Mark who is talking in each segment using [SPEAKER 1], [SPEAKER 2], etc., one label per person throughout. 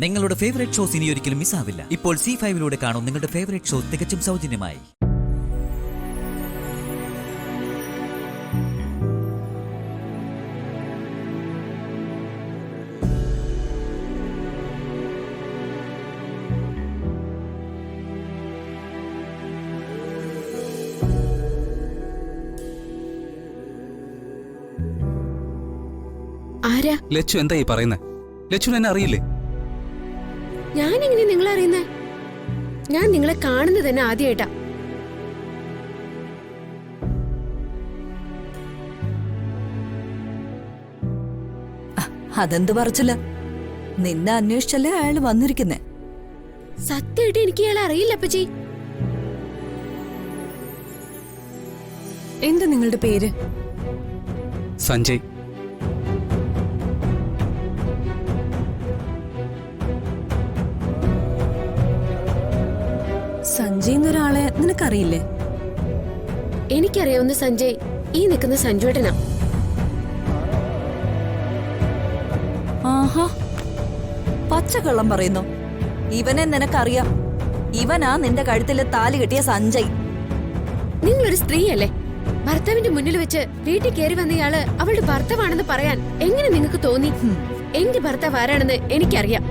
[SPEAKER 1] നിങ്ങളുടെ favourite shows ഇനി ഒരിക്കലും മിസ്സാവില്ല. ഇപ്പോൾ C5 കാണും നിങ്ങളുടെ ഫേവറേറ്റ് ഷോ തികച്ചും സൗജന്യമായി.
[SPEAKER 2] ആരാ?
[SPEAKER 3] ലച്ചു എന്താ ഈ പറയുന്നേ? ലച്ചു എന്നെ അറിയില്ലേ?
[SPEAKER 2] ഞാനെങ്ങനെ നിങ്ങളെ അറിയുന്നേ? ഞാൻ നിങ്ങളെ കാണുന്നത് തന്നെ ആദ്യമായിട്ടാ.
[SPEAKER 4] അതെന്ത് പറച്ചില്ല? നിന്നെ അന്വേഷിച്ചല്ലേ അയാൾ വന്നിരിക്കുന്നേ.
[SPEAKER 2] സത്യമായിട്ട് എനിക്ക് ഇയാളെ അറിയില്ല അപ്പച്ചി.
[SPEAKER 4] എന്താ നിങ്ങളുടെ പേര്?
[SPEAKER 3] സഞ്ജയ്.
[SPEAKER 4] സഞ്ജയ് എന്നൊരാളെ നിനക്കറിയില്ലേ?
[SPEAKER 2] എനിക്കറിയാവുന്ന സഞ്ജയ് ഈ നിൽക്കുന്ന സഞ്ജുവേട്ടനാ.
[SPEAKER 4] ആഹാ, പച്ചക്കള്ളം പറയുന്നു. ഇവനെ നിനക്കറിയാം. ഇവനാ നിന്റെ കഴുത്തില് താലി കെട്ടിയ സഞ്ജയ്.
[SPEAKER 2] നിങ്ങളൊരു സ്ത്രീയല്ലേ? ഭർത്താവിന്റെ മുന്നിൽ വെച്ച് വീട്ടിൽ കയറി വന്ന ഇയാള് അവളുടെ ഭർത്താവാണെന്ന് പറയാൻ എങ്ങനെ നിങ്ങൾക്ക് തോന്നി? എന്റെ ഭർത്താവ് ആരാണെന്ന് എനിക്കറിയാം.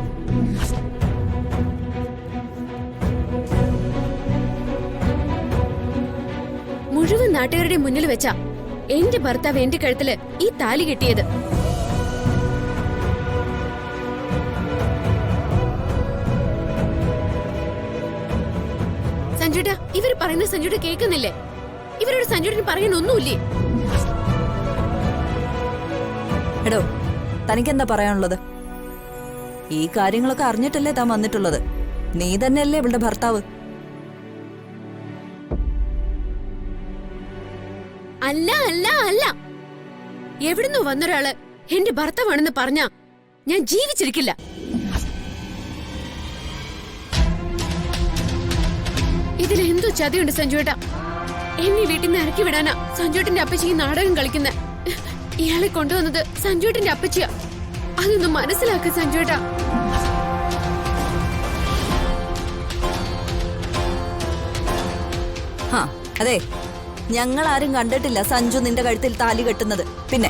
[SPEAKER 2] മുഴുവൻ നാട്ടുകാരുടെ മുന്നിൽ വെച്ചാ എന്റെ ഭർത്താവ് എന്റെ കഴുത്തില് ഈ താലി കെട്ടിയത്. സഞ്ജുട്ടാ, ഇവര് പറയുന്ന സഞ്ജുട്ട കേൾക്കുന്നില്ലേ? ഇവരോട് സഞ്ജുട്ടിന് പറയാൻ ഒന്നുമില്ലേ?
[SPEAKER 4] എടോ, തനിക്കെന്താ പറയാനുള്ളത്? ഈ കാര്യങ്ങളൊക്കെ അറിഞ്ഞിട്ടല്ലേ താൻ വന്നിട്ടുള്ളത്. നീ തന്നെയല്ലേ ഇവളുടെ ഭർത്താവ്.
[SPEAKER 2] അല്ല അല്ല അല്ല, എവിടുന്നോ വന്നൊരാള് എന്റെ ഭർത്താവാണെന്ന് പറഞ്ഞാ ഞാൻ ജീവിച്ചിരിക്കില്ല. ഇതിലെന്തോ ചതിയുണ്ട് സഞ്ജുവേട്ടാ. എന്നെ വീട്ടിൽ നിന്ന് ഇറക്കി വിടാനാ സഞ്ജുവേട്ടന്റെ അപ്പച്ചി ഈ നാടകം കളിക്കുന്ന. ഇയാളെ കൊണ്ടുവന്നത് സഞ്ജുവേട്ടന്റെ അപ്പച്ചിയാ. അതൊന്ന് മനസ്സിലാക്ക സഞ്ജുവേട്ടാ.
[SPEAKER 4] അതെ, ഞങ്ങൾ ആരും കണ്ടിട്ടില്ല സഞ്ജു നിന്റെ കഴുത്തിൽ താലി കെട്ടുന്നത്. പിന്നെ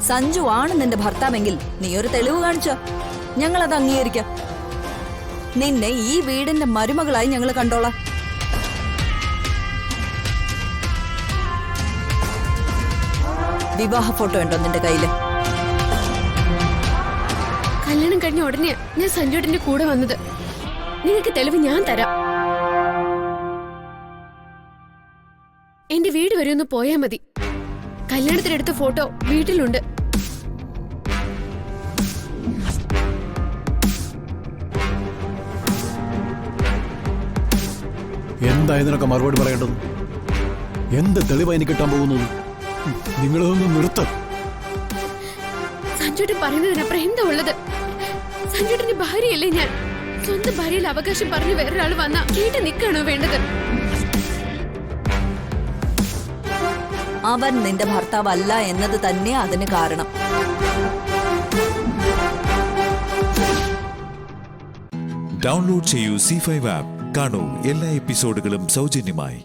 [SPEAKER 4] സഞ്ജു ആണ് നിന്റെ ഭർത്താവെങ്കിൽ നീ ഒരു തെളിവ് കാണിച്ചോ, ഞങ്ങളത് അംഗീകരിക്കാം. നിന്നെ ഈ വീടിന്റെ മരുമകളായി ഞങ്ങൾ കണ്ടോളാം. വിവാഹ ഫോട്ടോ ഉണ്ടോ നിന്റെ കയ്യില്?
[SPEAKER 2] കല്യാണം കഴിഞ്ഞ ഉടനെ ഞാൻ സഞ്ജുവേട്ടന്റെ കൂടെ വന്നത്. നിങ്ങൾക്ക് തെളിവ് ഞാൻ തരാം. എന്റെ വീട് വരെ ഒന്ന് പോയാ മതി. കല്യാണത്തിനെടുത്ത ഫോട്ടോ വീട്ടിലുണ്ട്.
[SPEAKER 5] എന്താ ഇതിനൊക്കെ മറുപടി പറയേണ്ടത്? എന്ത് തെളിവായി എനിക്ക് കിട്ടാൻ പോകുന്നത്? നിങ്ങളൊന്ന് നിർത്തും.
[SPEAKER 2] സഞ്ജുട്ടൻ പറയുന്നതിനപ്പുറം എന്താ ഉള്ളത്? സഞ്ജുട്ടന്റെ ഭാര്യയല്ലേ ഞാൻ. സ്വന്തം ഭാര്യയിൽ അവകാശം പറഞ്ഞ് വേറൊരാൾ വന്നാ കേട്ട് നിൽക്കാണോ വേണ്ടത്?
[SPEAKER 4] അവൻ നിന്റെ ഭർത്താവല്ല എന്നത് തന്നെ അതിന് കാരണം.
[SPEAKER 6] ഡൗൺലോഡ് ചെയ്യൂ C5 ആപ്പ്. കാണൂ എല്ലാ എപ്പിസോഡുകളും സൗജന്യമായി.